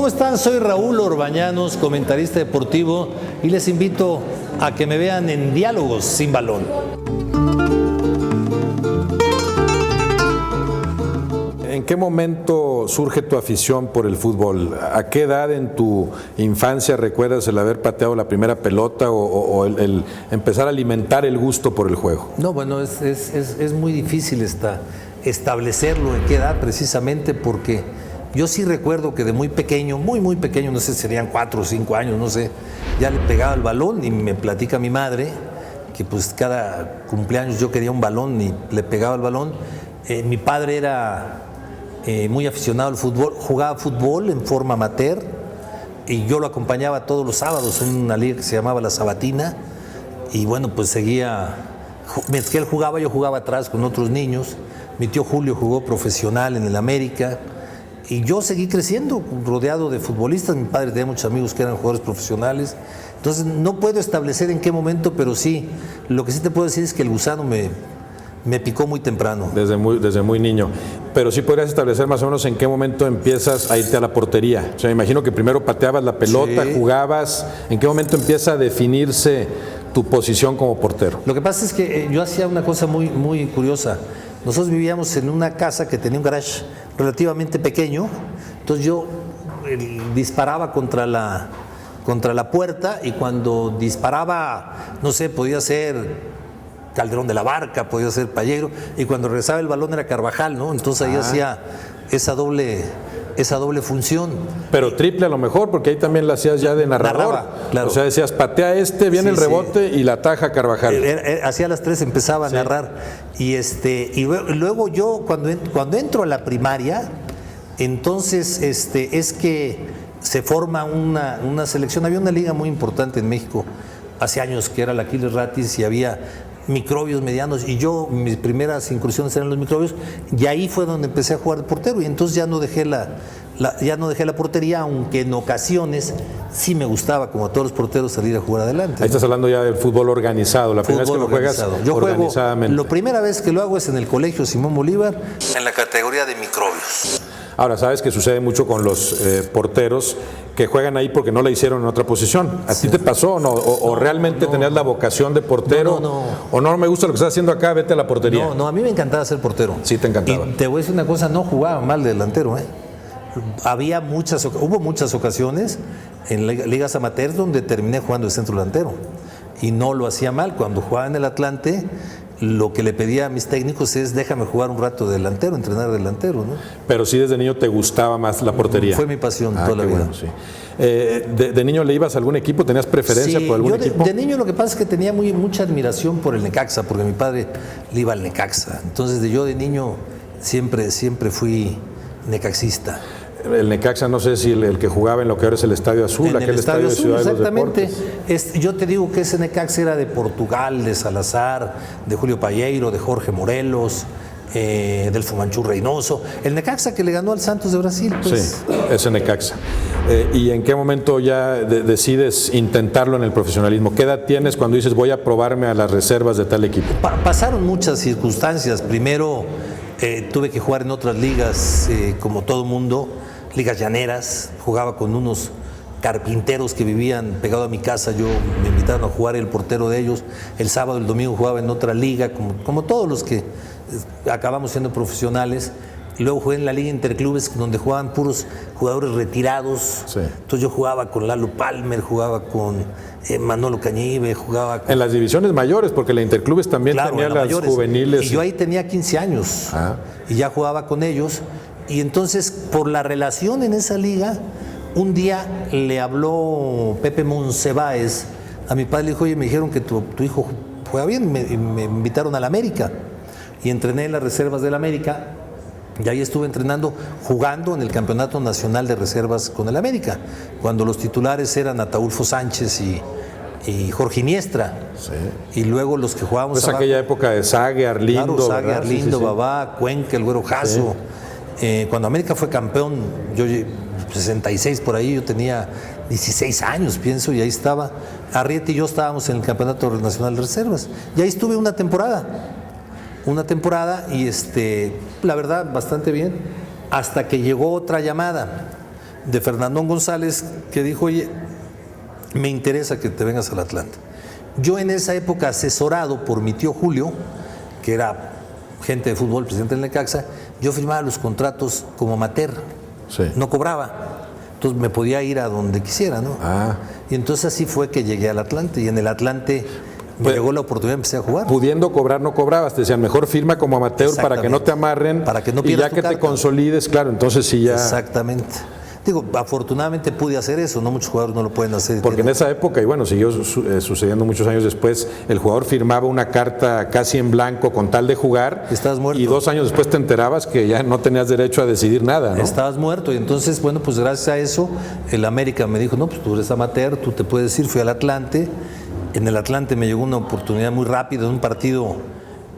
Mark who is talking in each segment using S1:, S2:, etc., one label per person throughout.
S1: ¿Cómo están? Soy Raúl Orbañanos, comentarista deportivo, y les invito a que me vean en Diálogos sin Balón.
S2: ¿En qué momento surge tu afición por el fútbol? ¿A qué edad en tu infancia recuerdas el haber pateado la primera pelota o el empezar a alimentar el gusto por el juego?
S1: No, bueno, es muy difícil establecerlo en qué edad precisamente, porque yo sí recuerdo que de muy pequeño, muy pequeño, no sé, serían 4 o 5 años, no sé, ya le pegaba el balón y me platica mi madre que pues cada cumpleaños yo quería un balón y le pegaba el balón. Mi padre era muy aficionado al fútbol, jugaba fútbol en forma amateur y yo lo acompañaba todos los sábados en una liga que se llamaba La Sabatina, y bueno, pues seguía, mientras que él jugaba, yo jugaba atrás con otros niños. Mi tío Julio jugó profesional en el América y yo seguí creciendo rodeado de futbolistas. Mi padre tenía muchos amigos que eran jugadores profesionales, entonces no puedo establecer en qué momento, pero sí, lo que sí te puedo decir es que el gusano me picó muy temprano.
S2: Desde muy niño. Pero sí podrías establecer más o menos en qué momento empiezas a irte a la portería. O sea, me imagino que primero pateabas la pelota, sí, jugabas. ¿En qué momento empieza a definirse tu posición como portero?
S1: Lo que pasa es que yo hacía una cosa muy curiosa. Nosotros vivíamos en una casa que tenía un garage relativamente pequeño, entonces yo disparaba contra la puerta, y cuando disparaba, no sé, podía ser Calderón de la Barca, podía ser Palleiro, y cuando regresaba el balón era Carvajal, ¿no? Entonces ahí hacía esa doble función.
S2: Pero triple a lo mejor, porque ahí también la hacías ya de narrador.
S1: Narraba, claro.
S2: O sea, decías, patea viene el rebote y la ataja Carvajal.
S1: Hacía las 3, empezaba a narrar. Y luego yo, cuando entro a la primaria, entonces es que se forma una selección. Había una liga muy importante en México hace años que era la Aquiles Ratis, y había microbios medianos, y mis primeras incursiones eran los microbios, y ahí fue donde empecé a jugar de portero, y entonces ya no dejé la portería, aunque en ocasiones sí me gustaba, como a todos los porteros, salir a jugar adelante.
S2: Ahí estás hablando ya del fútbol organizado, la primera vez que lo juegas organizadamente.
S1: La primera vez que lo hago es en el Colegio Simón Bolívar, en la categoría de microbios.
S2: Ahora, sabes que sucede mucho con los porteros que juegan ahí porque no la hicieron en otra posición. ¿A ti te pasó o no? ¿O realmente tenías la vocación de portero? ¿O no me gusta lo que estás haciendo acá, vete a la portería?
S1: No, a mí me encantaba ser portero.
S2: Sí, te encantaba.
S1: Y te voy a decir una cosa, no jugaba mal de delantero, ¿eh? Hubo muchas ocasiones en ligas amateurs donde terminé jugando de centro delantero y no lo hacía mal. Cuando jugaba en el Atlante, lo que le pedía a mis técnicos es déjame jugar un rato de delantero, entrenar de delantero, ¿no?
S2: Pero sí, desde niño te gustaba más la portería.
S1: Fue mi pasión toda la vida.
S2: Bueno, sí. ¿De niño le ibas a algún equipo? ¿Tenías preferencia por algún equipo?
S1: De niño lo que pasa es que tenía mucha admiración por el Necaxa, porque mi padre le iba al Necaxa. Entonces yo de niño siempre fui necaxista.
S2: El Necaxa, no sé si el que jugaba en lo que ahora es el Estadio Azul,
S1: en
S2: aquel
S1: el Estadio
S2: de Ciudad
S1: Azul, exactamente.
S2: de los Deportes.
S1: Yo te digo que ese Necaxa era de Portugal, de Salazar, de Julio Palleiro, de Jorge Morelos, del Fumanchu Reynoso. El Necaxa que le ganó al Santos de Brasil, pues.
S2: Sí, ese Necaxa. ¿Y en qué momento ya decides intentarlo en el profesionalismo? ¿Qué edad tienes cuando dices voy a probarme a las reservas de tal equipo?
S1: Pasaron muchas circunstancias. Primero tuve que jugar en otras ligas, como todo mundo, ligas llaneras. Jugaba con unos carpinteros que vivían pegado a mi casa. Me invitaron a jugar, el portero de ellos. El sábado, el domingo jugaba en otra liga, como todos los que acabamos siendo profesionales. Y luego jugué en la Liga Interclubes, donde jugaban puros jugadores retirados. Sí. Entonces yo jugaba con Lalo Palmer, jugaba con Manolo Cañive, jugaba con...
S2: En las divisiones mayores, porque la Interclubes también tenía las mayores, juveniles.
S1: Y yo ahí tenía 15 años y ya jugaba con ellos. Y entonces, por la relación en esa liga, un día le habló Pepe Monsiváis a mi padre, le dijo, oye, me dijeron que tu hijo juega bien, y me invitaron a la América. Y entrené en las reservas del América, y ahí estuve entrenando, jugando en el Campeonato Nacional de Reservas con el América, cuando los titulares eran Ataúlfo Sánchez y Jorge Iniestra. Sí. Y luego los que jugábamos...
S2: Es aquella época de Sague, Arlindo.
S1: Claro, Sague, Arlindo, sí, Babá, Cuenca, el Güero Jasso. Sí. Cuando América fue campeón, yo 66 por ahí, yo tenía 16 años, pienso, y ahí estaba. Arrieta y yo estábamos en el Campeonato Nacional de Reservas. Y ahí estuve una temporada y la verdad bastante bien, hasta que llegó otra llamada. de Fernandón González, que dijo, oye, me interesa que te vengas al Atlante. Yo en esa época, asesorado por mi tío Julio, que era gente de fútbol, presidente del Necaxa, yo firmaba los contratos como amateur, no cobraba. Entonces me podía ir a donde quisiera, ¿no? Y entonces así fue que llegué al Atlante, y en el Atlante me llegó la oportunidad, empecé a jugar.
S2: Pudiendo cobrar, no cobrabas, te decían, mejor firma como amateur para que no te amarren,
S1: para que no
S2: y ya
S1: tu
S2: que
S1: carta.
S2: te consolides, claro, entonces sí ya...
S1: Exactamente. Digo, afortunadamente pude hacer eso, no muchos jugadores no lo pueden hacer.
S2: Porque en esa época, y bueno, siguió sucediendo muchos años después, el jugador firmaba una carta casi en blanco con tal de jugar.
S1: Estabas muerto.
S2: Y 2 años después te enterabas que ya no tenías derecho a decidir nada, ¿no?
S1: Estabas muerto, y entonces, bueno, pues gracias a eso, el América me dijo, no, pues tú eres amateur, tú te puedes ir. Fui al Atlante. En el Atlante me llegó una oportunidad muy rápida, en un partido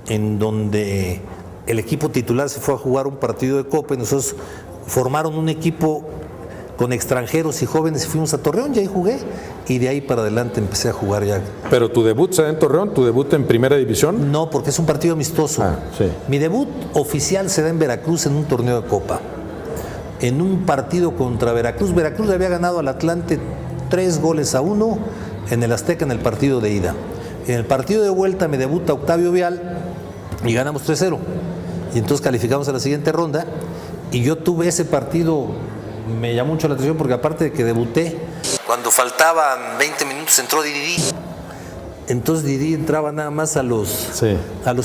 S1: en donde el equipo titular se fue a jugar un partido de Copa, y nosotros formaron un equipo con extranjeros y jóvenes y fuimos a Torreón, y ahí jugué, y de ahí para adelante empecé a jugar ya.
S2: ¿Pero tu debut se da en Torreón? ¿Tu debut en Primera División?
S1: No, porque es un partido amistoso.
S2: Sí.
S1: Mi debut oficial se da en Veracruz en un torneo de Copa, en un partido contra Veracruz. Veracruz le había ganado al Atlante 3-1 en el Azteca en el partido de ida. En el partido de vuelta me debuta Octavio Vial y ganamos 3-0. Y entonces calificamos a la siguiente ronda, y yo tuve ese partido, me llamó mucho la atención porque aparte de que debuté, cuando faltaban 20 minutos entró Didi. Entonces Didi entraba nada más a los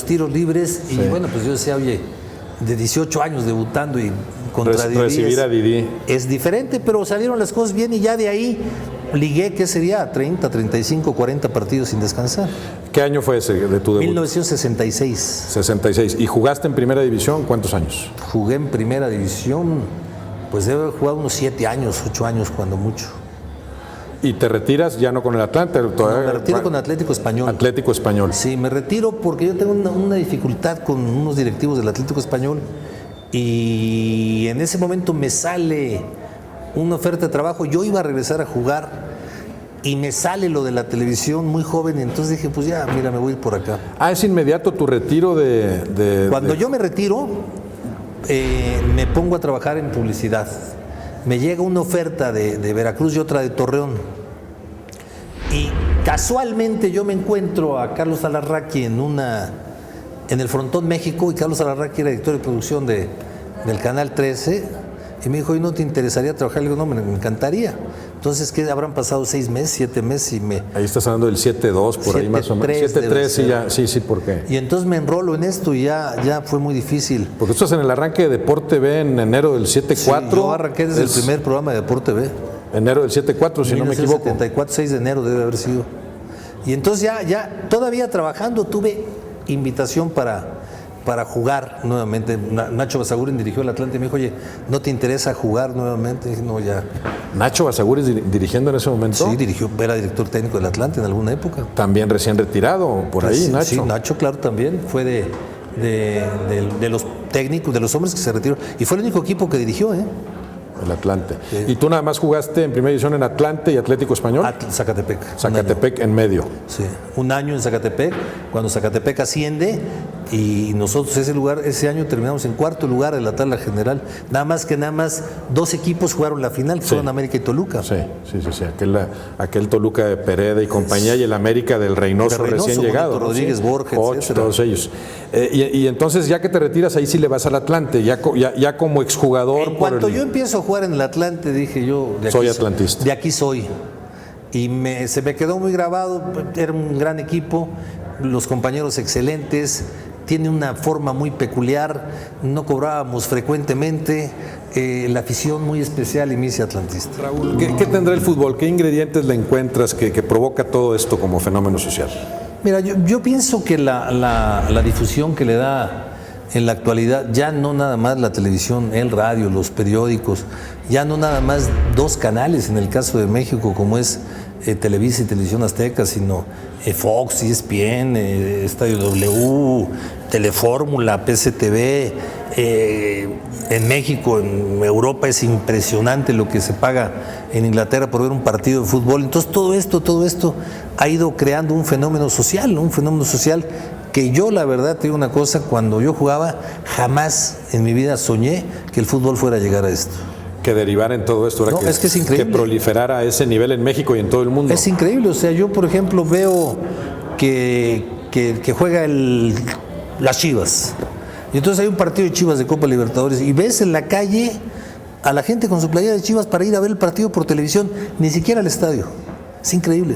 S1: tiros libres, y bueno, pues yo decía, oye, de 18 años debutando y contra Didi.
S2: Recibir a Didi
S1: es diferente, pero salieron las cosas bien, y ya de ahí ligué, ¿qué sería? 30, 35, 40 partidos sin descansar.
S2: ¿Qué año fue ese de tu debut?
S1: 1966.
S2: 66. ¿Y jugaste en Primera División cuántos años?
S1: Jugué en Primera División, pues debe haber jugado unos 7 años, 8 años cuando mucho.
S2: ¿Y te retiras ya no con el Atlante?
S1: No, me retiro con Atlético Español.
S2: Atlético Español.
S1: Sí, me retiro porque yo tengo una dificultad con unos directivos del Atlético Español, y en ese momento me sale una oferta de trabajo. Yo iba a regresar a jugar y me sale lo de la televisión muy joven, y entonces dije, pues ya, mira, me voy a ir por acá.
S2: ¿Es inmediato tu retiro
S1: Cuando yo me retiro, me pongo a trabajar en publicidad. Me llega una oferta de Veracruz y otra de Torreón, y casualmente yo me encuentro a Carlos Alarraqui en el Frontón México, y Carlos Alarraqui era director de producción del Canal 13, y me dijo, ¿y no te interesaría trabajar? Le digo, no, me encantaría. Entonces, ¿qué habrán pasado? 6 meses, 7 meses, y me...
S2: Ahí estás hablando del 7-2, por ahí más o menos. 7-3, sí, ¿por qué?
S1: Y entonces me enrolo en esto, y ya fue muy difícil.
S2: Porque tú estás en el arranque de Deporte B en enero del 7-4.
S1: Sí, yo arranqué desde el primer programa de Deporte B.
S2: Enero del 7-4, si no me equivoco.
S1: 74, 6 de enero debe haber sido. Y entonces ya todavía trabajando, tuve invitación para jugar nuevamente. Nacho Basaguren dirigió el Atlante y me dijo, oye, ¿no te interesa jugar nuevamente? Y dije, no, ya.
S2: ¿Nacho Basaguren dirigiendo en ese momento?
S1: Sí, era director técnico del Atlante en alguna época.
S2: También recién retirado, por ahí,
S1: Sí,
S2: Nacho.
S1: Sí, Nacho, claro, también fue de los técnicos, de los hombres que se retiró. Y fue el único equipo que dirigió,
S2: El Atlante. Sí. ¿Y tú nada más jugaste en Primera División en Atlante y Atlético Español?
S1: Zacatepec.
S2: Zacatepec en medio.
S1: Sí, un año en Zacatepec, cuando Zacatepec asciende, y nosotros ese año terminamos en 4º lugar de la tabla general. Nada más 2 equipos jugaron la final, que fueron América y Toluca.
S2: Sí. Aquel Toluca de Pereda y compañía, y el América del Reynoso recién llegado.
S1: Rodríguez, Borges,
S2: Hoch, todos ellos. Y entonces, ya que te retiras, ahí sí le vas al Atlante, ya como exjugador.
S1: En cuanto yo empiezo a jugar en el Atlante, dije yo,
S2: soy atlantista.
S1: De aquí soy. Y se me quedó muy grabado. Era un gran equipo, los compañeros excelentes, tiene una forma muy peculiar, no cobrábamos frecuentemente, la afición muy especial, y me hice atlantista.
S2: Raúl, ¿qué tendrá el fútbol? ¿Qué ingredientes le encuentras que provoca todo esto como fenómeno social?
S1: Mira, yo pienso que la difusión que le da en la actualidad, ya no nada más la televisión, el radio, los periódicos, ya no nada más 2 canales en el caso de México, como es Televisa y Televisión Azteca, sino Fox, ESPN, Estadio W, Telefórmula, PCTV. En México, en Europa es impresionante lo que se paga en Inglaterra por ver un partido de fútbol. Entonces todo esto ha ido creando un fenómeno social que yo, la verdad, te digo una cosa, cuando yo jugaba jamás en mi vida soñé que el fútbol fuera a llegar a esto.
S2: que derivara en todo esto,
S1: No, es que es increíble.
S2: que proliferara a ese nivel en México y en todo el mundo.
S1: Es increíble, o sea, yo por ejemplo veo que juega las Chivas, y entonces hay un partido de Chivas de Copa Libertadores, y ves en la calle a la gente con su playera de Chivas para ir a ver el partido por televisión, ni siquiera al estadio. Es increíble.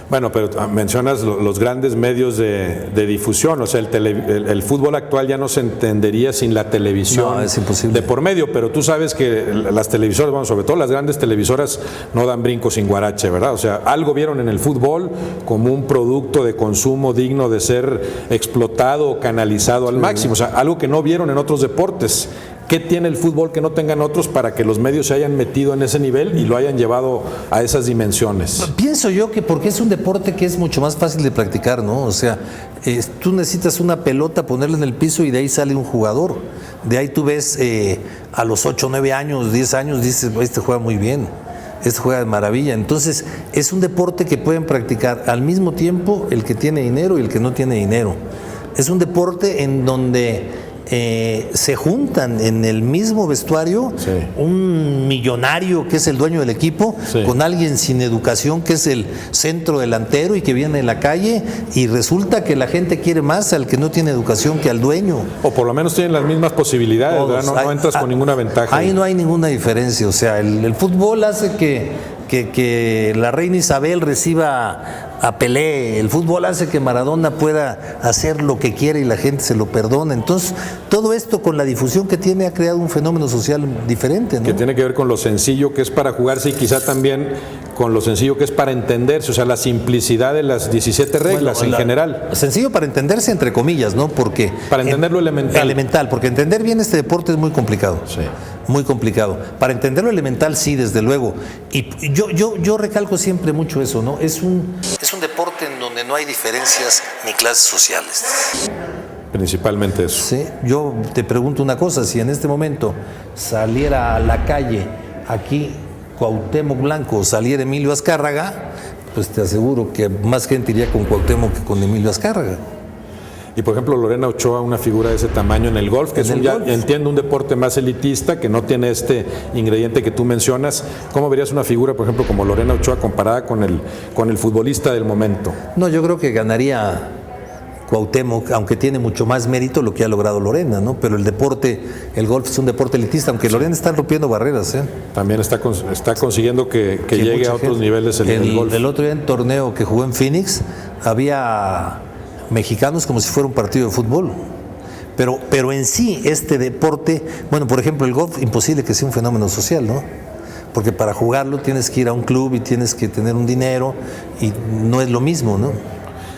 S2: Bueno, pero mencionas los grandes medios de difusión, o sea, el fútbol actual ya no se entendería sin la televisión.
S1: No, es imposible.
S2: De por medio, pero tú sabes que las televisoras, bueno, sobre todo las grandes televisoras, no dan brinco sin guarache, ¿verdad? O sea, algo vieron en el fútbol como un producto de consumo digno de ser explotado o canalizado al máximo, o sea, algo que no vieron en otros deportes. ¿Qué tiene el fútbol que no tengan otros para que los medios se hayan metido en ese nivel y lo hayan llevado a esas dimensiones?
S1: Pienso yo que porque es un deporte que es mucho más fácil de practicar, ¿no? O sea, tú necesitas una pelota, ponerla en el piso y de ahí sale un jugador. De ahí tú ves a los 8, 9 años, 10 años, dices, este juega muy bien, este juega de maravilla. Entonces, es un deporte que pueden practicar al mismo tiempo el que tiene dinero y el que no tiene dinero. Es un deporte en donde se juntan en el mismo vestuario un millonario que es el dueño del equipo con alguien sin educación que es el centro delantero y que viene de la calle, y resulta que la gente quiere más al que no tiene educación que al dueño.
S2: O por lo menos tienen las mismas posibilidades, ¿verdad? No entras con ninguna ventaja.
S1: Ahí no hay ninguna diferencia, o sea, el fútbol hace que la reina Isabel reciba a Pelé, el fútbol hace que Maradona pueda hacer lo que quiere y la gente se lo perdona. Entonces, todo esto con la difusión que tiene ha creado un fenómeno social diferente, ¿no?
S2: Que tiene que ver con lo sencillo que es para jugarse y quizá también con lo sencillo que es para entenderse, o sea, la simplicidad de las 17 reglas en general.
S1: Sencillo para entenderse, entre comillas, ¿no? Porque
S2: para entender lo elemental.
S1: Elemental, porque entender bien este deporte es muy complicado.
S2: Sí.
S1: Muy complicado. Para entender lo elemental, sí, desde luego. Y yo recalco siempre mucho eso, ¿no? Es un deporte en donde no hay diferencias ni clases sociales.
S2: Principalmente eso.
S1: Sí, yo te pregunto una cosa, si en este momento saliera a la calle aquí Cuauhtémoc Blanco, saliera Emilio Azcárraga, pues te aseguro que más gente iría con Cuauhtémoc que con Emilio Azcárraga.
S2: Y por ejemplo, Lorena Ochoa, una figura de ese tamaño en el golf, que entiendo un deporte más elitista, que no tiene este ingrediente que tú mencionas. ¿Cómo verías una figura, por ejemplo, como Lorena Ochoa comparada con el futbolista del momento?
S1: No, yo creo que ganaría Cuauhtémoc, aunque tiene mucho más mérito lo que ha logrado Lorena, ¿no? Pero el deporte, el golf es un deporte elitista, aunque Lorena está rompiendo barreras, ¿eh?
S2: También está consiguiendo que llegue a otros niveles el golf.
S1: El otro día en torneo que jugó en Phoenix, había mexicanos como si fuera un partido de fútbol. Pero en sí, este deporte, bueno, por ejemplo, el golf, imposible que sea un fenómeno social, ¿no? Porque para jugarlo tienes que ir a un club y tienes que tener un dinero y no es lo mismo, ¿no?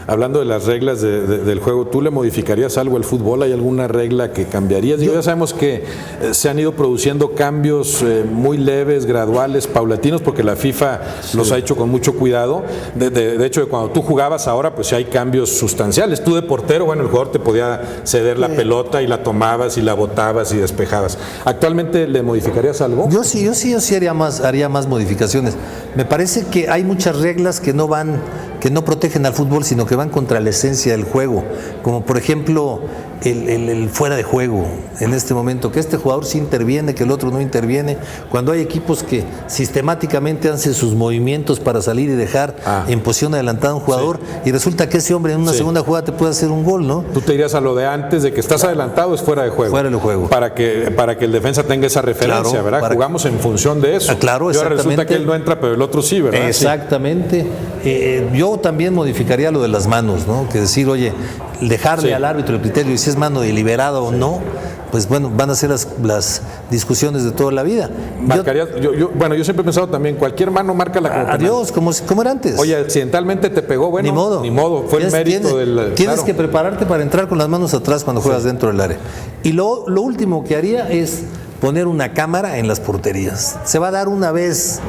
S2: Hablando de las reglas del juego, ¿tú le modificarías algo al fútbol? ¿Hay alguna regla que cambiarías? Ya sabemos que se han ido produciendo cambios muy leves, graduales, paulatinos, porque la FIFA los ha hecho con mucho cuidado. De hecho, cuando tú jugabas ahora, pues sí hay cambios sustanciales. Tú de portero, bueno, el jugador te podía ceder la pelota y la tomabas y la botabas y despejabas. ¿Actualmente le modificarías algo?
S1: Yo sí haría más modificaciones. Me parece que hay muchas reglas que no protegen al fútbol, sino que van contra la esencia del juego, como por ejemplo el fuera de juego en este momento, que este jugador sí interviene, que el otro no interviene, cuando hay equipos que sistemáticamente hacen sus movimientos para salir y dejar en posición adelantada a un jugador, y resulta que ese hombre en una segunda jugada te puede hacer un gol, ¿no?
S2: Tú te irías a lo de antes, de que estás adelantado, es fuera de juego.
S1: Fuera de juego.
S2: Para que el defensa tenga esa referencia,
S1: claro,
S2: ¿verdad? Jugamos en función de eso.
S1: Claro,
S2: y ahora resulta que él no entra, pero el otro sí, ¿verdad?
S1: Exactamente. Yo también modificaría lo de las manos, ¿no? Que decir, oye, dejarle al árbitro el criterio y si es mano deliberada o no, pues bueno, van a ser las discusiones de toda la vida. Yo
S2: siempre he pensado también, cualquier mano marca la como
S1: adiós, como era antes.
S2: Oye, accidentalmente te pegó, bueno, ni modo, fue el mérito
S1: Tienes que prepararte para entrar con las manos atrás cuando juegas dentro del área. Y lo último que haría es poner una cámara en las porterías. Se va a dar una vez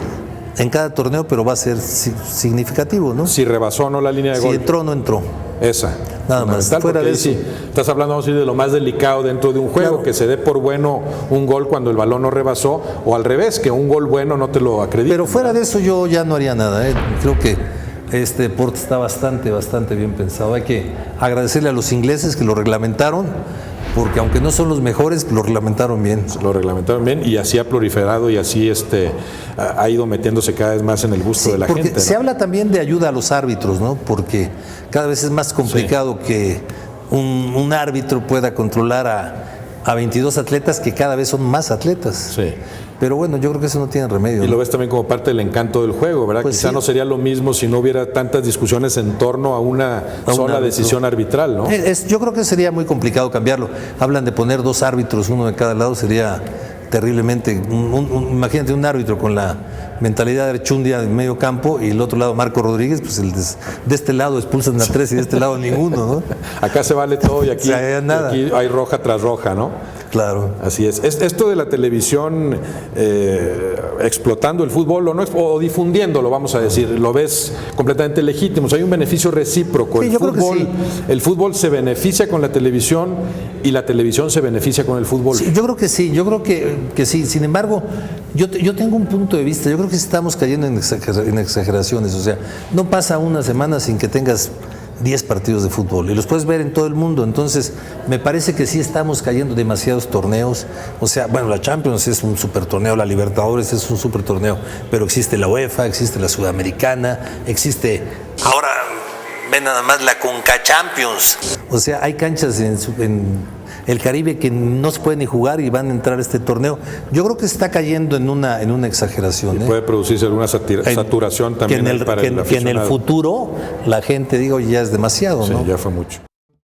S1: en cada torneo, pero va a ser significativo, ¿no?
S2: Si rebasó o no la línea de gol.
S1: Si entró o no entró.
S2: Esa.
S1: Nada más.
S2: Fuera de eso. Sí, estás hablando, vamos a decir, de lo más delicado dentro de un juego, claro, que se dé por bueno un gol cuando el balón no rebasó, o al revés, que un gol bueno no te lo acredite.
S1: Pero fuera de eso yo ya no haría nada, ¿eh? Creo que este deporte está bastante bien pensado. Hay que agradecerle a los ingleses que lo reglamentaron porque aunque no son los mejores, lo reglamentaron bien.
S2: Lo reglamentaron bien y así ha proliferado y así ha ido metiéndose cada vez más en el gusto de la gente, ¿no?
S1: Se habla también de ayuda a los árbitros, ¿no? Porque cada vez es más complicado que un árbitro pueda controlar a 22 atletas, que cada vez son más atletas.
S2: Sí.
S1: Pero bueno, yo creo que eso no tiene remedio.
S2: Y lo ves también como parte del encanto del juego, ¿verdad?
S1: Pues
S2: quizá
S1: sí.
S2: no sería lo mismo si no hubiera tantas discusiones en torno a una sola decisión arbitral, ¿no?
S1: Yo creo que sería muy complicado cambiarlo. Hablan de poner 2 árbitros, uno de cada lado, sería terriblemente. Imagínate un árbitro con la mentalidad de Chundia en medio campo y el otro lado Marco Rodríguez, pues de este lado expulsan a 3 y de este lado ninguno, ¿no?
S2: Acá se vale todo y aquí,
S1: nada.
S2: Aquí hay roja tras roja, ¿no?
S1: Claro.
S2: Así es. Esto de la televisión explotando el fútbol o difundiéndolo, vamos a decir, lo ves completamente legítimo. O sea, hay un beneficio recíproco.
S1: Sí,
S2: El fútbol se beneficia con la televisión y la televisión se beneficia con el fútbol.
S1: Sí, yo creo que sí, sí. Sin embargo, yo tengo un punto de vista. Yo creo que estamos cayendo en exageraciones. O sea, no pasa una semana sin que tengas 10 partidos de fútbol y los puedes ver en todo el mundo. Entonces me parece que sí estamos cayendo demasiados torneos. O sea, bueno, la Champions es un super torneo, la Libertadores es un super torneo, pero existe la UEFA, existe la Sudamericana, existe ahora, ven nada más, la Conca Champions. O sea, hay canchas en el Caribe que no se pueden ni jugar y van a entrar a este torneo. Yo creo que está cayendo en una exageración.
S2: Y puede producirse alguna saturación también
S1: que en el futuro la gente, digo, ya es demasiado,
S2: sí,
S1: ¿no?
S2: ya fue mucho.